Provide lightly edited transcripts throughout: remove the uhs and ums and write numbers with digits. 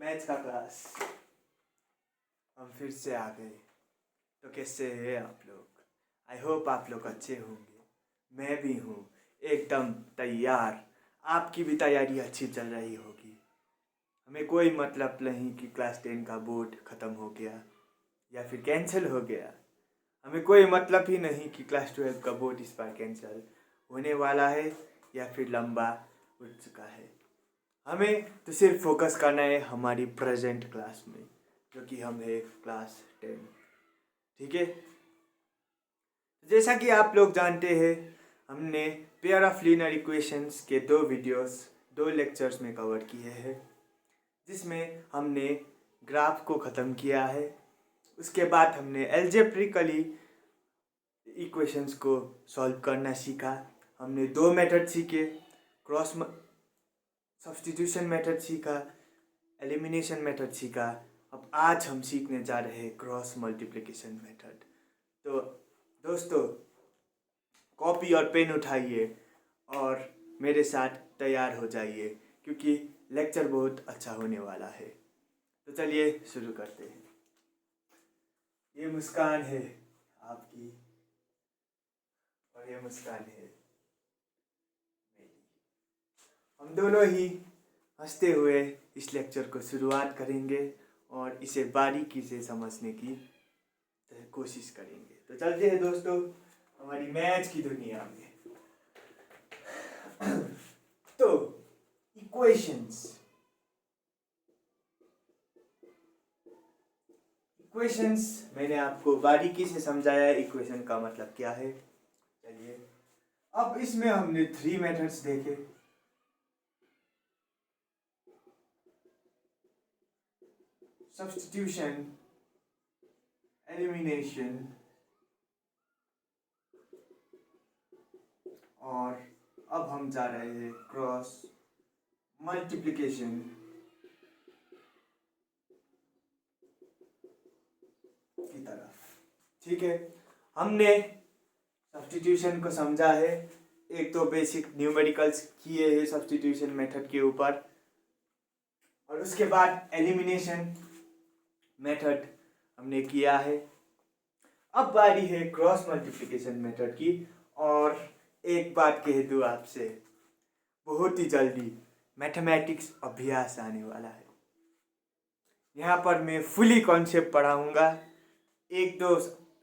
Maths का class हम फिर से आ गए। तो कैसे हैं आप लोग? आई होप आप लोग अच्छे होंगे। मैं भी हूँ एकदम तैयार। आपकी भी तैयारी अच्छी चल रही होगी। हमें कोई मतलब नहीं कि क्लास 10 का बोर्ड ख़त्म हो गया या फिर कैंसिल हो गया। हमें कोई मतलब ही नहीं कि क्लास 12 का बोर्ड इस बार कैंसिल होने वाला है या फिर लंबा हो चुका है। हमें तो सिर्फ फोकस करना है हमारी प्रेजेंट क्लास में, जो कि हम है क्लास 10। ठीक है, जैसा कि आप लोग जानते हैं, हमने पेयर ऑफ लीनियर इक्वेशंस के 2 वीडियोस 2 लेक्चर्स में कवर किए हैं, जिसमें हमने ग्राफ को ख़त्म किया है। उसके बाद हमने एल्जेब्रिकली इक्वेशंस को सॉल्व करना सीखा। हमने 2 मेथड सीखे, क्रॉस सब्स्टिट्यूशन मेथड सीखा, एलिमिनेशन मेथड सीखा। अब आज हम सीखने जा रहे हैं क्रॉस मल्टीप्लिकेशन मेथड। तो दोस्तों, कॉपी और पेन उठाइए और मेरे साथ तैयार हो जाइए, क्योंकि लेक्चर बहुत अच्छा होने वाला है। तो चलिए शुरू करते हैं। ये मुस्कान है आपकी और ये मुस्कान है मेरी। हम दोनों ही हंसते हुए इस लेक्चर को शुरुआत करेंगे और इसे बारीकी से समझने की कोशिश करेंगे। तो चलते हैं दोस्तों हमारी मैथ्स की दुनिया में। तो इक्वेशंस मैंने आपको बारीकी से समझाया है इक्वेशन का मतलब क्या है। चलिए, अब इसमें हमने 3 मेथड्स देखे। सब्स्टिट्यूशन, एलिमिनेशन और अब हम जा रहे हैं क्रॉस मल्टीप्लिकेशन की तरफ। ठीक है, हमने सब्स्टिट्यूशन को समझा है, एक तो बेसिक न्यूमेरिकल्स किए हैं सब्स्टिट्यूशन मेथड के ऊपर, और उसके बाद एलिमिनेशन मेथड हमने किया है। अब बारी है क्रॉस मल्टीप्लिकेशन मेथड की। और एक बात कह दूँ आपसे, बहुत ही जल्दी मैथमेटिक्स अभ्यास आने वाला है। यहाँ पर मैं फुली कॉन्सेप्ट पढ़ाऊँगा, 1-2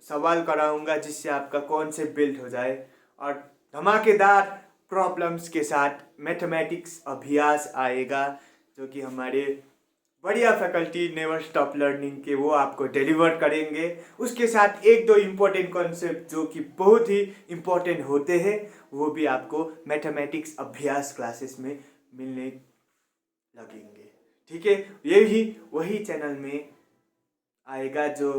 सवाल कराऊँगा जिससे आपका कॉन्सेप्ट बिल्ड हो जाए, और धमाकेदार प्रॉब्लम्स के साथ मैथमेटिक्स अभ्यास आएगा, जो कि हमारे बढ़िया फैकल्टी नेवर स्टॉप लर्निंग के वो आपको डिलीवर करेंगे। उसके साथ 1-2 इम्पोर्टेंट कॉन्सेप्ट जो कि बहुत ही इम्पोर्टेंट होते हैं, वो भी आपको मैथमेटिक्स अभ्यास क्लासेस में मिलने लगेंगे। ठीक है, यही वही चैनल में आएगा जो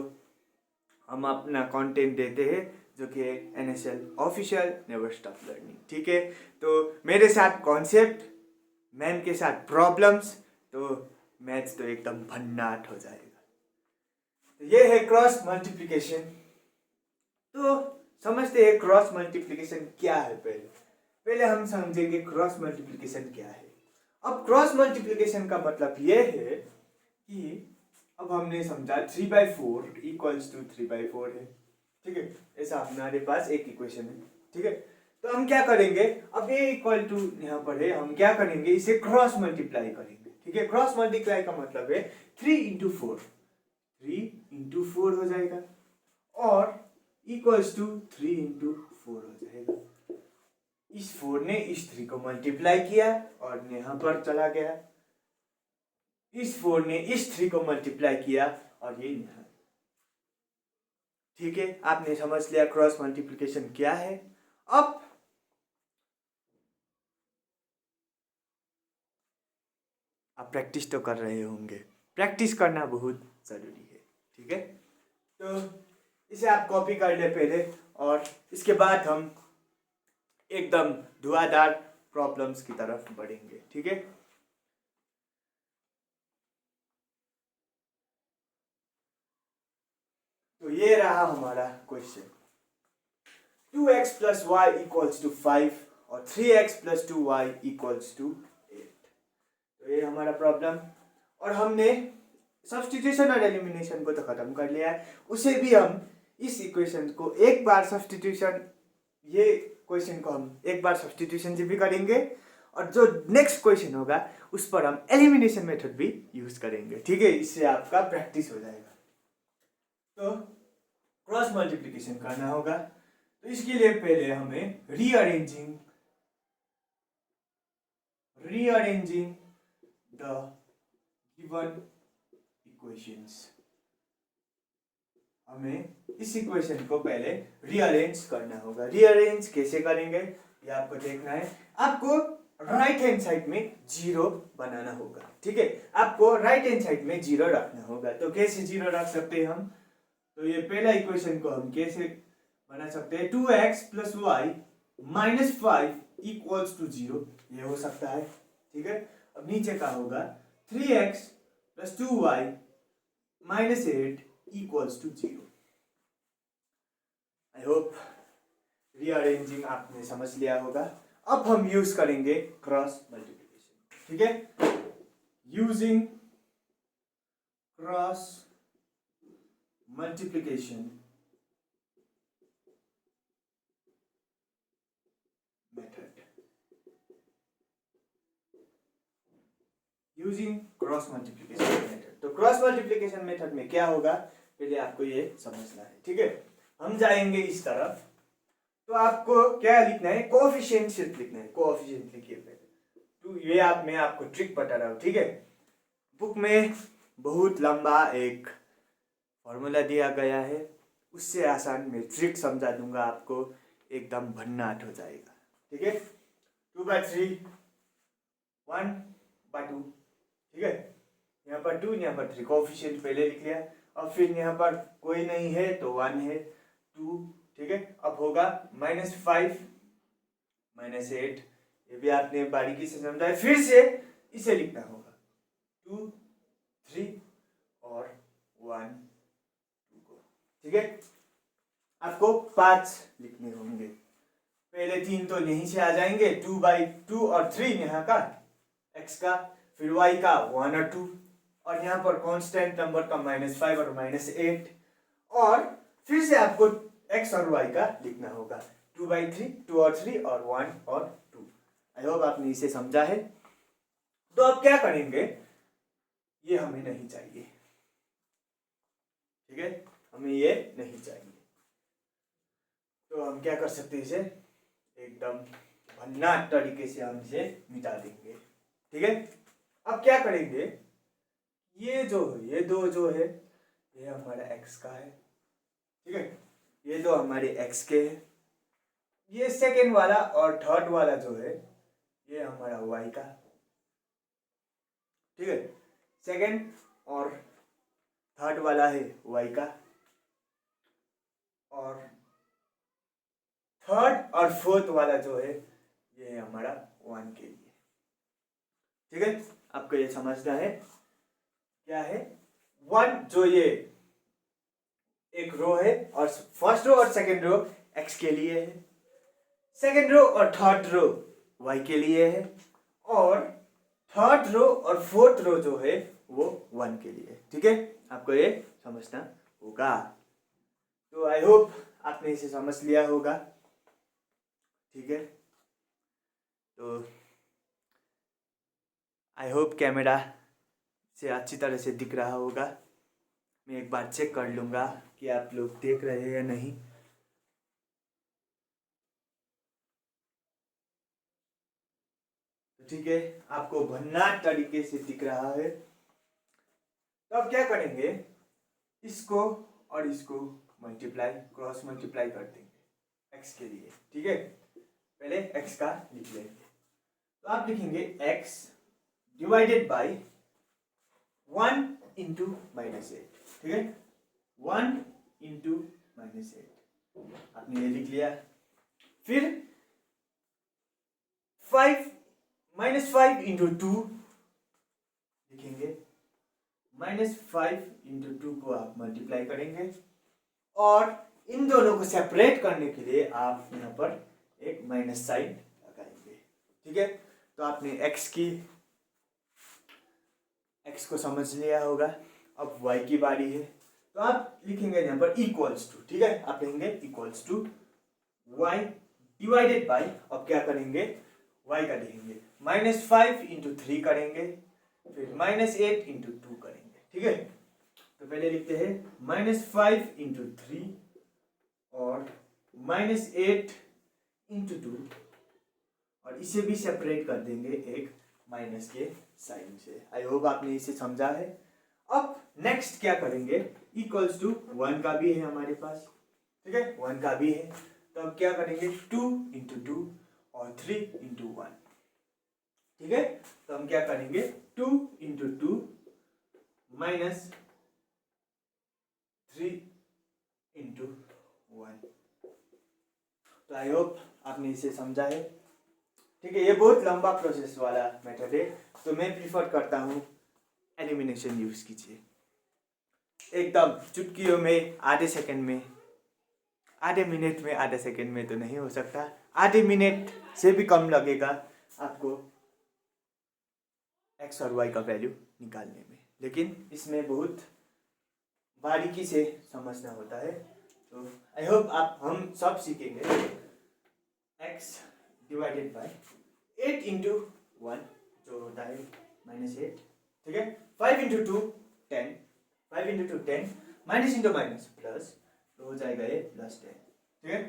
हम अपना कंटेंट देते हैं, जो कि NSL official never stop learning. ठीक है, तो मेरे साथ कॉन्सेप्ट, मैम के साथ प्रॉब्लम्स, तो मैथ्स तो एकदम भन्नाट हो जाएगा। तो ये है क्रॉस मल्टीप्लिकेशन। तो समझते हैं क्रॉस मल्टीप्लिकेशन क्या है। पहले हम समझेंगे क्रॉस मल्टीप्लिकेशन क्या है। अब क्रॉस मल्टीप्लिकेशन का मतलब ये है कि अब हमने समझा 3/4 इक्वल्स टू 3/4 है। ठीक है, ऐसा हमारे पास एक इक्वेशन है। ठीक है, तो हम क्या करेंगे, अब ये इक्वल टू यहाँ पर है, हम क्या करेंगे, इसे क्रॉस मल्टीप्लाई करेंगे। ठीक है, क्रॉस मल्टीप्लाई का मतलब है 3 × 4, 3 × 4 हो जाएगा, और इक्वल्स टू 3 × 4 हो जाएगा। इस 4 ने इस 3 को मल्टीप्लाई किया और यहाँ पर चला गया, इस 4 ने इस 3 को मल्टीप्लाई किया और ये यहाँ। ठीक है, आपने समझ लिया क्रॉस मल्टीप्लिकेशन क्या है। अब आप प्रैक्टिस तो कर रहे होंगे, प्रैक्टिस करना बहुत ज़रूरी है। ठीक है, तो इसे आप कॉपी कर ले पहले, और इसके बाद हम एकदम धुआंधार प्रॉब्लम्स की तरफ बढ़ेंगे। ठीक है, तो ये रहा हमारा क्वेश्चन। 2x + y = 5 और 3x + 2y = 8। तो ये हमारा प्रॉब्लम। और हमने सब्स्टिट्यूशन और एलिमिनेशन को तो खत्म कर लिया है, उसे भी हम इस इक्वेशन को एक बार सब्स्टिट्यूशन, ये क्वेश्चन को हम एक बार सब्स्टिट्यूशन से भी करेंगे और जो नेक्स्ट क्वेश्चन होगा उस पर हम एलिमिनेशन मेथड भी यूज करेंगे। ठीक है, इससे आपका प्रैक्टिस हो जाएगा। तो क्रॉस मल्टीप्लिकेशन करना होगा, तो इसके लिए पहले हमें रीअरेंजिंग द गिवन इक्वेशंस, हमें इस इक्वेशन को पहले रीअरेंज करना होगा। रीअरेंज कैसे करेंगे ये आपको देखना है। आपको राइट हैंड साइड में 0 बनाना होगा। ठीक है, आपको राइट हैंड साइड में 0 रखना होगा। तो कैसे 0 रख सकते हैं हम, तो ये पहला इक्वेशन को हम कैसे बना सकते हैं, 2x + y - 5 = 0, ये हो सकता है। ठीक है, अब नीचे का होगा 3x + 2y - 8 = 0। I hope rearranging आपने समझ लिया होगा। अब हम यूज करेंगे क्रॉस मल्टीप्लिकेशन। ठीक है, using cross multiplication method, using cross multiplication method. तो क्रॉस मल्टीप्लिकेशन मेथड में क्या होगा पहले आपको ये समझना है। ठीक है, हम जाएंगे इस तरफ, तो आपको क्या लिखना है, कोएफिशिएंट सिर्फ लिखना है। कोएफिशिएंट लिखिए पहले। तो ये मैं आपको ट्रिक बता रहा हूँ। ठीक है, बुक में बहुत लंबा एक फॉर्मूला दिया गया है, उससे आसान मैं ट्रिक समझा दूंगा आपको, एकदम भन्नाट हो जाएगा। ठीक है, 2/3 1/2। ठीक है, यहाँ पर 2 यहाँ पर 3, कोएफिशिएंट पहले लिख लिया, और फिर यहाँ पर कोई नहीं है तो 1 है, 2। ठीक है, अब होगा -5 - 8, ये भी आपने बारीकी से समझा है। फिर से इसे लिखना होगा 2 3 और 1 2 को। ठीक है, आपको 5 लिखने होंगे। पहले 3 तो यहीं से आ जाएंगे, 2/2 और 3 यहाँ का x का, फिर y का 1 और 2, और यहाँ पर कांस्टेंट नंबर का -5 और -8, और फिर से आपको x और y का लिखना होगा 2/3 2 और 3 और 1 और 2। आई होप आपने इसे समझा है। तो अब क्या करेंगे, ये हमें नहीं चाहिए। ठीक है, हमें ये नहीं चाहिए, तो हम क्या कर सकते हैं, इसे एकदम भन्नाट तरीके से हम इसे मिटा देंगे। ठीक है, अब क्या करेंगे, ये जो ये दो जो है ये हमारा x का है। ठीक है, ये दो हमारे x के है, ये सेकेंड वाला और थर्ड वाला जो है ये हमारा y का। ठीक है, सेकेंड और थर्ड वाला है y का, और थर्ड और फोर्थ वाला जो है ये है हमारा 1 के लिए। ठीक है, आपको ये समझना है क्या है, 1 जो ये एक रो है, और फर्स्ट रो और सेकेंड रो x के लिए है, सेकेंड रो और थर्ड रो y के लिए है, और थर्ड रो और फोर्थ रो जो है वो 1 के लिए। ठीक है, आपको ये समझना होगा। तो आई होप आपने इसे समझ लिया होगा। ठीक है, तो आई होप कैमरा से अच्छी तरह से दिख रहा होगा। मैं एक बार चेक कर लूँगा कि आप लोग देख रहे हैं या नहीं। ठीक है, आपको भन्नाट तरीके से दिख रहा है। तो अब क्या करेंगे, इसको और इसको मल्टीप्लाई, क्रॉस मल्टीप्लाई कर देंगे x के लिए। ठीक है, पहले x का लिख लेंगे, तो आप लिखेंगे x डिवाइडेड बाई 1 इंटू -8। ठीक है, 1 इंटू -8 आपने ये लिख लिया। फिर 5 इंटू 2 लिखेंगे, -5 इंटू 2 को आप मल्टीप्लाई करेंगे, और इन दोनों को सेपरेट करने के लिए आप यहाँ पर एक माइनस साइन लगाएंगे। ठीक है, तो आपने x x को समझ लिया होगा। अब y की बारी है, तो आप लिखेंगे यहाँ पर इक्वल्स टू, ठीक है, आप लिखेंगे equals to y divided by, अब क्या करेंगे y का लिखेंगे -5 इंटू 3 करेंगे, फिर -8 इंटू 2 करेंगे, ठीक है। तो पहले लिखते हैं -5 इंटू 3 और -8 इंटू 2, और इसे भी सेपरेट कर देंगे एक माइनस के साइन से। आई होप आपने इसे समझा है। अब नेक्स्ट क्या करेंगे, इक्वल्स टू 1 का भी है हमारे पास, ठीक है, 1 का भी है, तो अब क्या करेंगे 2 इंटू 2 और 3 इंटू 1, ठीक है। तो हम क्या करेंगे 2 इंटू 2 माइनस 3 इंटू 1। तो आई होप आपने इसे समझा है, ठीक है। ये बहुत लंबा प्रोसेस वाला मेथड है, तो मैं प्रीफर करता हूँ एलिमिनेशन यूज कीजिए। एकदम चुटकियों में, आधे सेकंड में, आधे मिनट में, आधे सेकंड में तो नहीं हो सकता, आधे मिनट से भी कम लगेगा आपको x और y का वैल्यू निकालने में, लेकिन इसमें बहुत बारीकी से समझना होता है। तो आई होप आप हम सब सीखेंगे। x डिवाइडेड बाय 8 इंटू 1 जो होता है -8, ठीक है, 5 into 2 10, 5 into 2 10, minus into minus plus, तो हो जाएगा ये +10, ठीक है,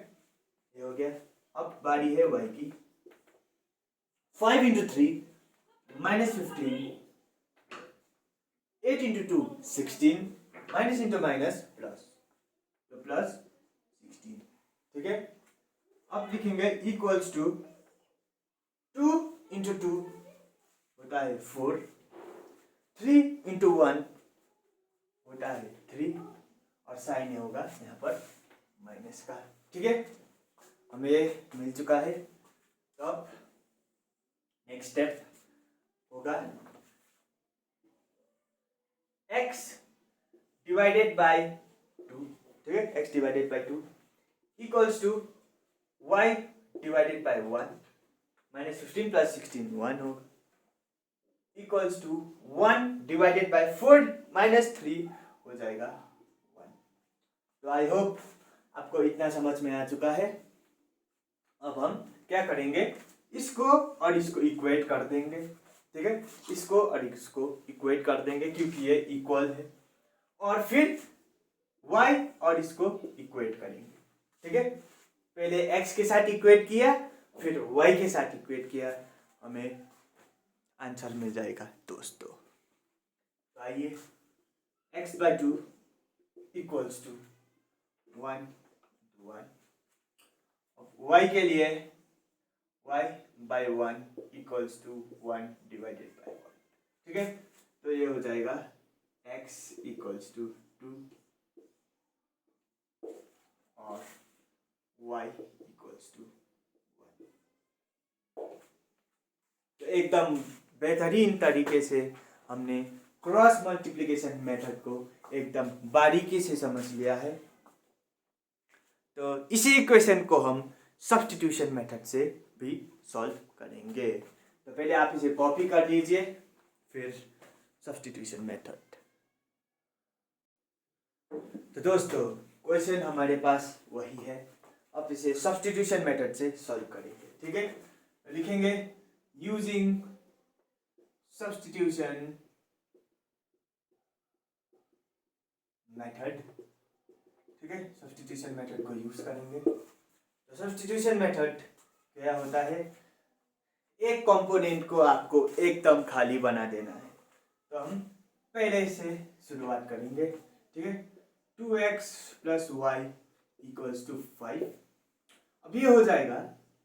ये हो गया। अब बारी है y की, 5 into 3 -15, 8 into 2 16, minus into minus plus, तो +16, ठीक है। अब लिखेंगे इक्वल्स टू 2 इंटू 2 होता है 4, 3 इंटू 1 होता है 3, और साइन होगा यहाँ पर माइनस का, ठीक है। हमें ये मिल चुका है। तो अब नेक्स्ट स्टेप होगा x डिवाइडेड बाय 2, ठीक है, x divided by 2 equals to y divided by 1, -15 plus 16 1 होगा, इक्वल्स टू 1 डिवाइडेड बाय 4 -3 हो जाएगा 1। तो आई होप आपको इतना समझ में आ चुका है। अब हम क्या करेंगे, इसको और इसको इक्वेट कर देंगे, ठीक है, इसको और इसको इक्वेट कर देंगे क्योंकि ये इक्वल है, और फिर y और इसको इक्वेट करेंगे, ठीक है। पहले x के साथ इक्वेट किया, फिर y के साथ इक्वेट किया, हमें आंसर मिल जाएगा दोस्तों। तो आइए x बाय 2 इक्वल्स टू 1 y के लिए y by 1 equals to 1 divided by 1, ठीक है। तो ये हो जाएगा x इक्वल्स टू 2 और y इक्वल्स टू 1। तो एकदम बेहतरीन तरीके से हमने क्रॉस मल्टीप्लिकेशन मेथड को एकदम बारीकी से समझ लिया है। तो इसी इक्वेशन को हम सब्स्टिट्यूशन मेथड से भी सॉल्व करेंगे। तो पहले आप इसे कॉपी कर लीजिए, फिर सब्स्टिट्यूशन मेथड। तो दोस्तों क्वेश्चन हमारे पास वही है, अब इसे सब्स्टिट्यूशन मेथड से सॉल्व करेंगे, ठीक है। लिखेंगे यूजिंग सब्स्टिट्यूशन मेथड, ठीक है, सब्स्टिट्यूशन मेथड को यूज करेंगे। तो सब्स्टिट्यूशन मेथड क्या होता है, एक कंपोनेंट को आपको एकदम खाली बना देना है। तो हम पहले से शुरुआत करेंगे, ठीक है, 2x plus Y equals to 5। अब ये हो जाएगा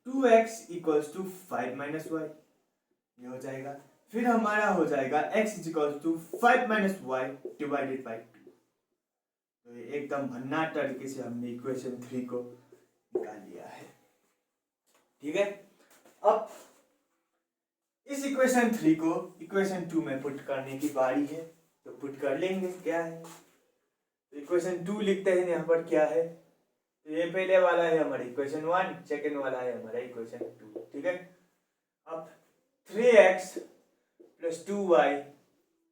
2x equals to 5 minus Y, ये हो जाएगा। फिर हमारा हो जाएगा x equals to 5 minus y divided by 2। तो ये एकदम भन्नाट तरीके से हमने इक्वेशन 3 को निकाल लिया है, ठीक है। अब इस इक्वेशन 3 को इक्वेशन 2 में पुट करने की बारी है, तो पुट कर लेंगे। क्या है, तो इक्वेशन 2 लिखते हैं यहाँ पर क्या है, तो ये पहले वाला है हमारा इक्वेशन 1, सेकेंड वाला है हमारा इक्वेशन 2, ठीक है। अब 3x plus 2y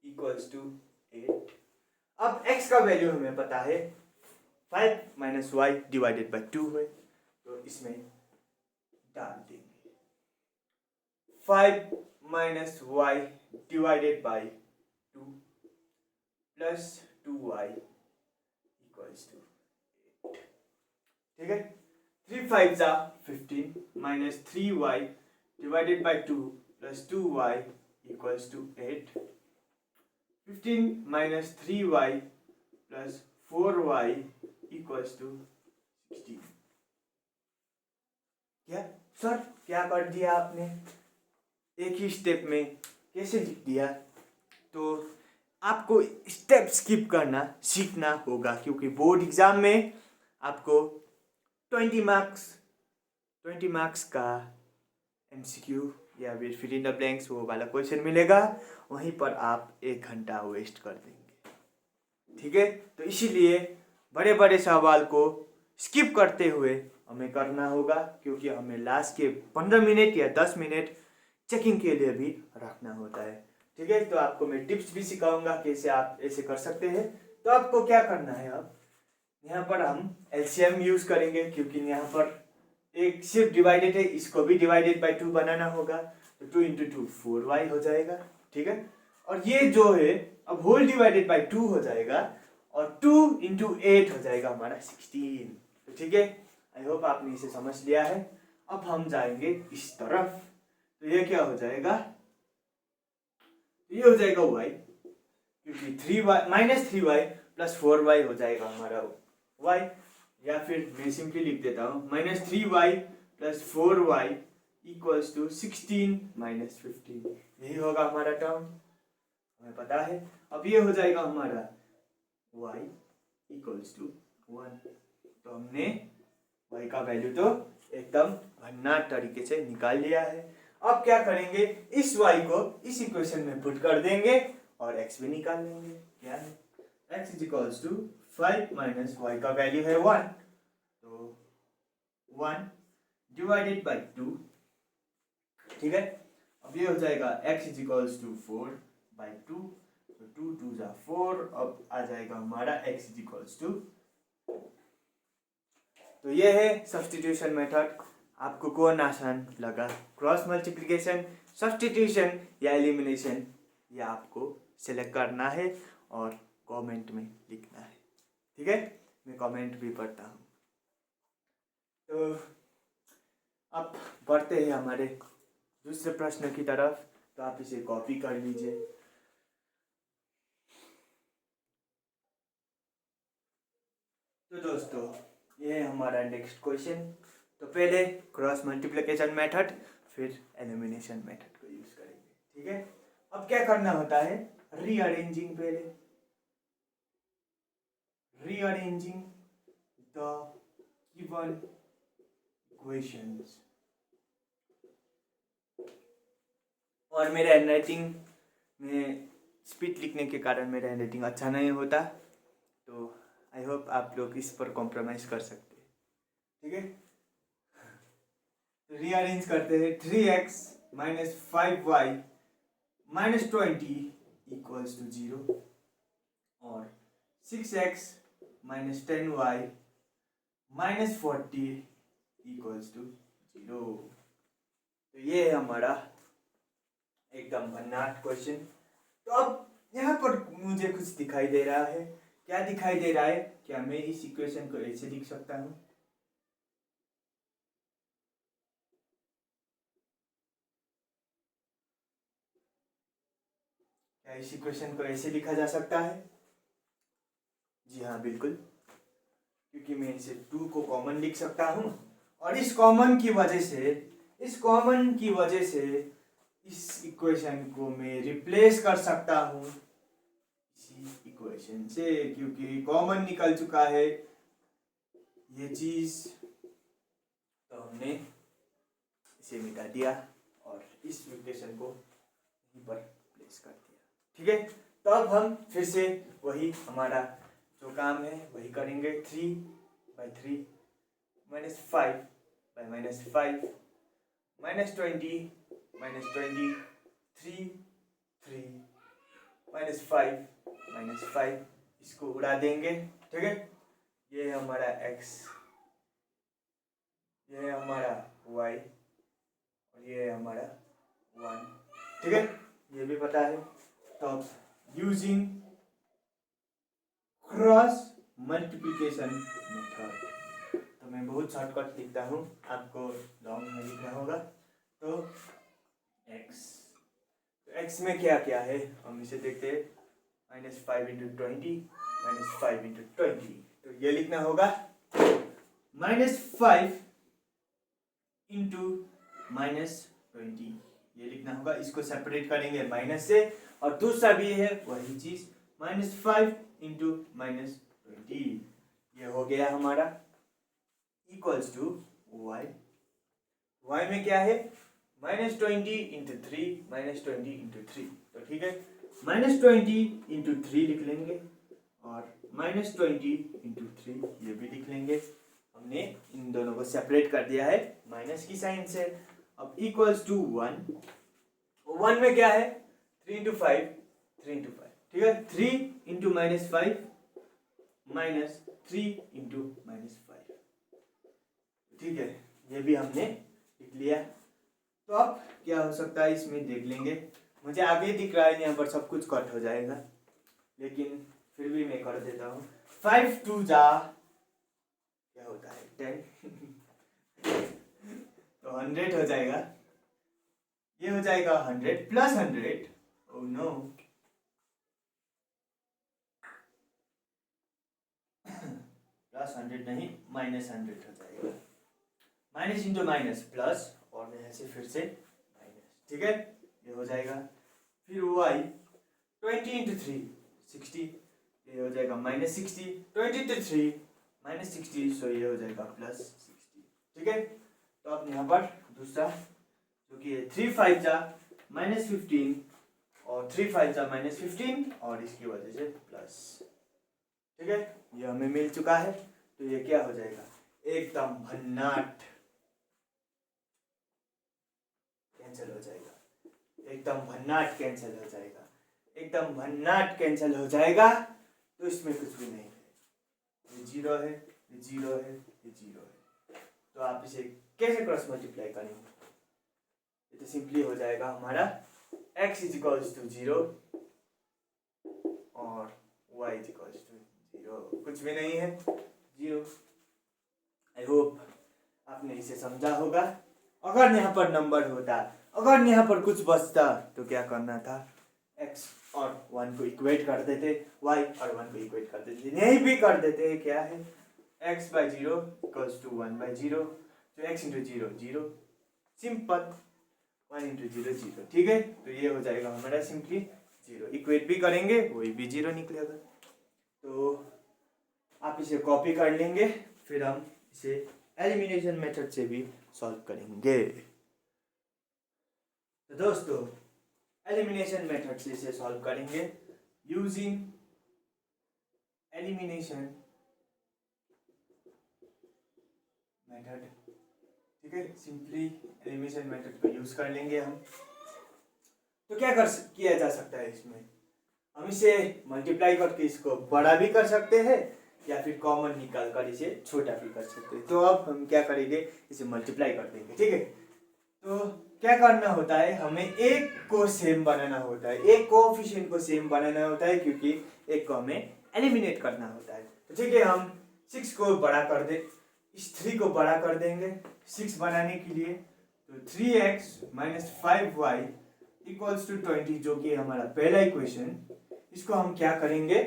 equals to 8। अब x का वैल्यू हमें पता है 5 माइनस वाई डिवाइडेड बाई 2 है, तो इसमें डाल देंगे 5 minus y divided by 2 plus 2y equals to 8। ठीक है, 3 5 जा 15 minus 3y divided by 2 plus 2y equals to 8। 15 minus 3y plus 4y equals to 16। क्या सर, क्या कर दिया आपने, एक ही स्टेप में कैसे लिख दिया? तो आपको स्टेप स्किप करना सीखना होगा, क्योंकि बोर्ड एग्जाम में आपको 20 मार्क्स का एमसीक्यू या फिर इन द ब्लैंक्स वो वाला क्वेश्चन मिलेगा, वहीं पर आप 1 घंटा वेस्ट कर देंगे। ठीक है, तो इसीलिए बड़े बड़े सवाल को स्किप करते हुए हमें करना होगा, क्योंकि हमें लास्ट के 15 मिनट या 10 मिनट चेकिंग के लिए भी रखना होता है। ठीक है, तो आपको मैं टिप्स भी सिखाऊंगा कैसे आप ऐसे कर सकते हैं। तो आपको क्या करना है, अब यहाँ पर हम एलसीएम यूज करेंगे, क्योंकि यहाँ पर एक सिर्फ डिवाइडेड है, इसको भी डिवाइडेड बाई 2 बनाना होगा, तो 2 इंटू 2 4y हो जाएगा। ठीक है, और ये जो है अब होल डिवाइडेड बाई 2 हो जाएगा, और 2 इंटू 8 हो जाएगा हमारा 16। तो ठीक है, आई होप आपने इसे समझ लिया है। अब हम जाएंगे इस तरफ, तो ये क्या हो जाएगा, ये हो जाएगा y, क्योंकि 3y minus 3y plus 4y हो जाएगा हमारा y, या फिर मैं सिंपली लिख देता हूँ minus 3y plus 4y equals to 16 minus 15। यही होगा हमारा टर्म, हमें पता है। अब ये हो जाएगा हमारा y इक्वल्स टू 1। तो हमने y का वैल्यू तो एकदम भन्नाट तरीके से निकाल लिया है। अब क्या करेंगे, इस y को इस इक्वेशन में पुट कर देंगे और x भी निकाल लेंगे। क्या है, x is equals to 5 minus y का वैल्यू है 1, तो 1 डिवाइडेड बाई 2। ठीक है, अब ये हो जाएगा x is equals to 4 by 2, तो 2 2 जा 4, अब आ जाएगा हमारा x इज इक्वल्स टू। तो ये है सब्स्टिट्यूशन मेथड। आपको कौन आसान लगा, क्रॉस मल्टीप्लिकेशन, सब्स्टिट्यूशन या एलिमिनेशन, या आपको सेलेक्ट करना है और कमेंट में लिखना है। ठीक है, मैं कमेंट भी पढ़ता हूँ। तो अब बढ़ते हैं हमारे दूसरे प्रश्न की तरफ, तो आप इसे कॉपी कर लीजिए। तो दोस्तों, ये है हमारा नेक्स्ट क्वेश्चन। तो पहले क्रॉस मल्टीप्लिकेशन मेथड, फिर एलिमिनेशन मेथड को यूज करेंगे। ठीक है, अब क्या करना होता है, रीअरेंजिंग, पहले रीअरेंजिंग द गिवन इक्वेशंस। और मेरा हैंडराइटिंग में स्पीड लिखने के कारण मेरा हैंडराइटिंग अच्छा नहीं होता, तो आई होप आप लोग इस पर कॉम्प्रोमाइज़ कर सकते हैं। ठीक है, रीअरेंज करते हैं। 3x minus 5y minus 20 equals to 0, और 6x minus 10y minus 40 equals to 0। तो ये है हमारा एकदम भन्नाट क्वेश्चन। तो अब यहाँ पर मुझे कुछ दिखाई दे रहा है। क्या दिखाई दे रहा है, क्या मैं इस इक्वेशन को ऐसे लिख सकता हूँ, क्या इस इक्वेशन को ऐसे लिखा जा सकता है? जी हाँ, बिल्कुल, क्योंकि मैं इसे 2 को कॉमन लिख सकता हूँ, और इस कॉमन की वजह से इस इक्वेशन को मैं रिप्लेस कर सकता हूँ इसी इक्वेशन से, क्योंकि कॉमन निकल चुका है ये चीज, तो हमने इसे मिटा दिया और इस इक्वेशन को यहीं पर प्लेस कर दिया। ठीक है, तो अब हम फिर से वही हमारा जो काम है वही करेंगे। 3 by 3 minus 5 by minus 5 minus 20 minus 20 3 3 -5 इसको उड़ा देंगे, ठीक है। ये है हमारा x, ये है हमारा y और ये है हमारा 1, ठीक है, ये भी पता है। तो यूजिंग क्रॉस मल्टीप्लिकेशन मेथड, तो मैं बहुत शॉर्टकट लिखता हूँ, आपको लॉन्ग में लिखना होगा। तो x में क्या क्या है हम इसे देखते हैं। -5 × 20 -5 × 20, तो ये लिखना होगा -5 × -20, ये लिखना होगा। इसको सेपरेट करेंगे माइनस से, और दूसरा भी है वही चीज, -5 × -20, ये हो गया हमारा इक्वल्स टू y। y में क्या है -20 × 3 -20 × 3, तो ठीक है, -20 × 3 लिख लेंगे और -20 × 3 ये भी लिख लेंगे। हमने इन दोनों को सेपरेट कर दिया है माइनस की साइन से। अब इक्वल्स टू 1 में क्या है 3 × 5 3 × 5, ठीक है, 3 × -5 -3 × -5, ठीक है, ये भी हमने लिख लिया। तो अब क्या हो सकता है इसमें देख लेंगे। मुझे आगे दिख रहा है यहाँ पर सब कुछ कट हो जाएगा, लेकिन फिर भी मैं कर देता हूँ। 5 2 जा क्या होता है 10 तो 100 हो जाएगा, ये हो जाएगा 100 + 100, ओह नो, +100 नहीं -100 हो जाएगा, माइनस इंटू माइनस प्लस, और यहाँ से फिर से माइनस, ठीक है, ये हो जाएगा। फिर y 20 × 3 60, ये हो जाएगा -60, 20 × 3 -60, सो ये हो जाएगा +60, ठीक है। तो अब यहाँ पर दूसरा जो कि 3 5 जा -15 और 3 5 जा -15 और इसकी वजह से प्लस, ठीक है, ये हमें मिल चुका है। तो ये क्या हो जाएगा एकदम भन्नाट कैंसिल हो जाएगा, एकदम भन्नाट कैंसिल हो जाएगा, एकदम भन्नाट कैंसिल हो जाएगा। तो इसमें कुछ भी नहीं है, ये 0 है, ये 0 है, ये 0 है। तो आप इसे कैसे क्रॉस मल्टीप्लाई करेंगे, ये तो सिंपली हो जाएगा हमारा x = 0 और y = 0, कुछ भी नहीं है 0। आई होप आपने इसे समझा होगा। अगर यहाँ पर नंबर होता, अगर यहाँ पर कुछ बचता तो क्या करना था, x और 1 को इक्वेट कर देते, y और 1 को इक्वेट कर देते, नहीं भी कर देते, क्या है x/0 = 1/0, तो x × 0 0, सिंपल, 1 × 0 0, ठीक है। तो ये हो जाएगा हमारा सिंपली 0, इक्वेट भी करेंगे वही भी 0 निकलेगा। तो आप इसे कॉपी कर लेंगे, फिर हम इसे एलिमिनेशन मेथड से भी सॉल्व करेंगे। तो दोस्तों एलिमिनेशन मेथड से इसे सॉल्व करेंगे यूजिंग एलिमिनेशन मेथड, ठीक है, सिंपली एलिमिनेशन मेथड को यूज कर लेंगे हम। तो क्या किया जा सकता है इसमें, हम इसे मल्टीप्लाई करके इसको बड़ा भी कर सकते हैं या फिर कॉमन निकाल कर इसे छोटा भी कर सकते हैं। तो अब हम क्या करेंगे, इसे मल्टीप्लाई कर देंगे, ठीक है। तो क्या करना होता है, हमें एक को सेम बनाना होता है, एक कोएफिशिएंट को सेम बनाना होता है, क्योंकि एक को हमें एलिमिनेट करना होता है। तो ठीक है, हम 6 को बड़ा कर दे, इस 3 को बड़ा कर देंगे 6 बनाने के लिए। तो 3x - 5y = 20, जो कि हमारा पहला इक्वेशन, इसको हम क्या करेंगे,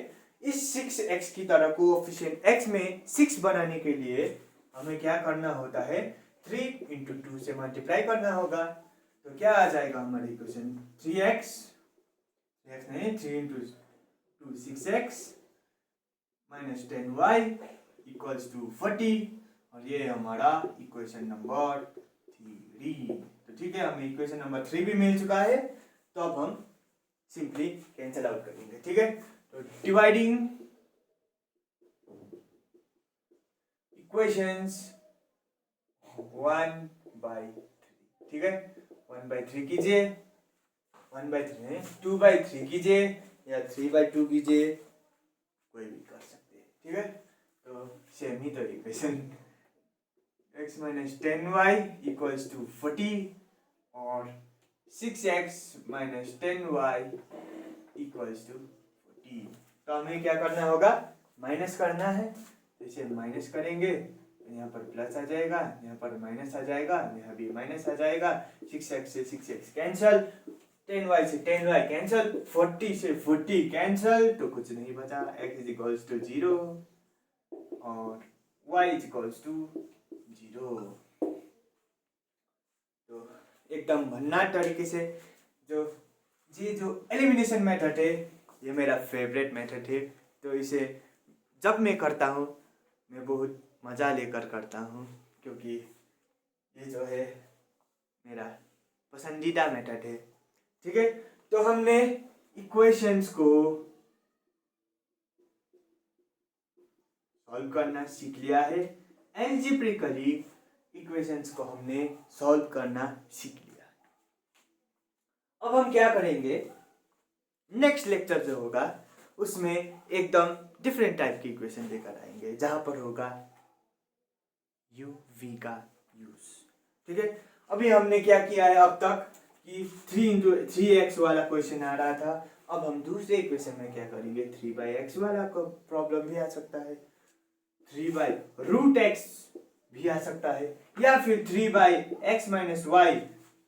इस 6x की तरह कोएफिशिएंट x में 6 बनाने के लिए हमें क्या करना होता है, 3 × 2 से मल्टीप्लाई करना होगा। तो क्या आ जाएगा हमारा इक्वेशन, 3x नहीं 3 × 2 6x - 10y = 40, और ये हमारा इक्वेशन नंबर 3। तो ठीक है, हमें इक्वेशन नंबर 3 भी मिल चुका है। तो अब हम सिंपली कैंसिल आउट करेंगे, ठीक है। तो डिवाइडिंग इक्वेशंस 1/3, ठीक है, 1/3 कीजिए, 1/3 नहीं 2/3 कीजिए, या 3/2 कीजिए, कोई भी कर सकते हैं, ठीक है। तो सेम ही तो equation x minus 10y equals to 40 और 6x minus 10y equals to 40। तो हमें क्या करना होगा, माइनस करना है। तो इसे माइनस करेंगे, यहाँ पर प्लस आ जाएगा, यहाँ पर माइनस आ जाएगा, यहाँ भी माइनस आ जाएगा। 6x से 6x कैंसल, 10y से 10y कैंसल, 40 से 40 कैंसल, तो कुछ नहीं बचा। x इज इक्वल्स टू 0 और y इज इक्वल्स टू 0। तो एकदम भन्नाट तरीके से जो एलिमिनेशन मेथड है, ये मेरा फेवरेट मेथड है। तो इसे जब मैं करता हूँ मैं बहुत मज़ा लेकर करता हूँ, क्योंकि ये जो है मेरा पसंदीदा मेथड है, ठीक है। तो हमने इक्वेशंस को सॉल्व करना सीख लिया है। एल्जेब्रिकली इक्वेशंस को हमने सॉल्व करना सीख लिया है। अब हम क्या करेंगे, नेक्स्ट लेक्चर जो होगा उसमें एकदम डिफरेंट टाइप की इक्वेशन लेकर आएंगे, जहां पर होगा u v का यूज, ठीक है। अभी हमने क्या किया है अब तक कि 3x वाला क्वेश्चन आ रहा था। अब हम दूसरे इक्वेशन में क्या करेंगे, 3/x वाला प्रॉब्लम भी आ सकता है, 3/√x भी आ सकता है, या फिर 3/x माइनस वाई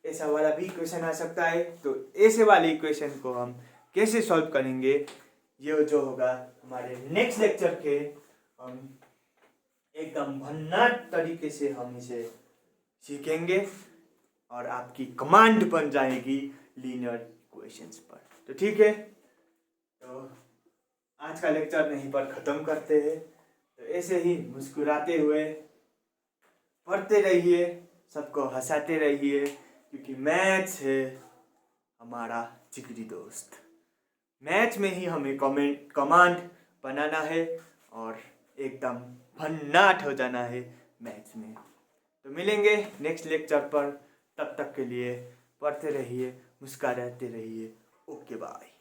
ऐसा वाला भी इक्वेशन आ सकता है। तो ऐसे वाले इक्वेशन को हम कैसे सॉल्व करेंगे, ये जो होगा हमारे नेक्स्ट लेक्चर के, हम एकदम भन्नाट तरीके से हम इसे सीखेंगे और आपकी कमांड बन जाएगी लीनियर इक्वेशंस पर। तो ठीक है, तो आज का लेक्चर यहीं पर ख़त्म करते हैं। तो ऐसे ही मुस्कुराते हुए पढ़ते रहिए, सबको हंसाते रहिए, क्योंकि मैथ्स है हमारा जिगरी दोस्त। मैथ्स में ही हमें कमांड बनाना है और एकदम भन्नाट हो जाना है मैथ्स में। तो मिलेंगे नेक्स्ट लेक्चर पर, तब तक के लिए पढ़ते रहिए, मुस्कुराते रहिए। Okay bye.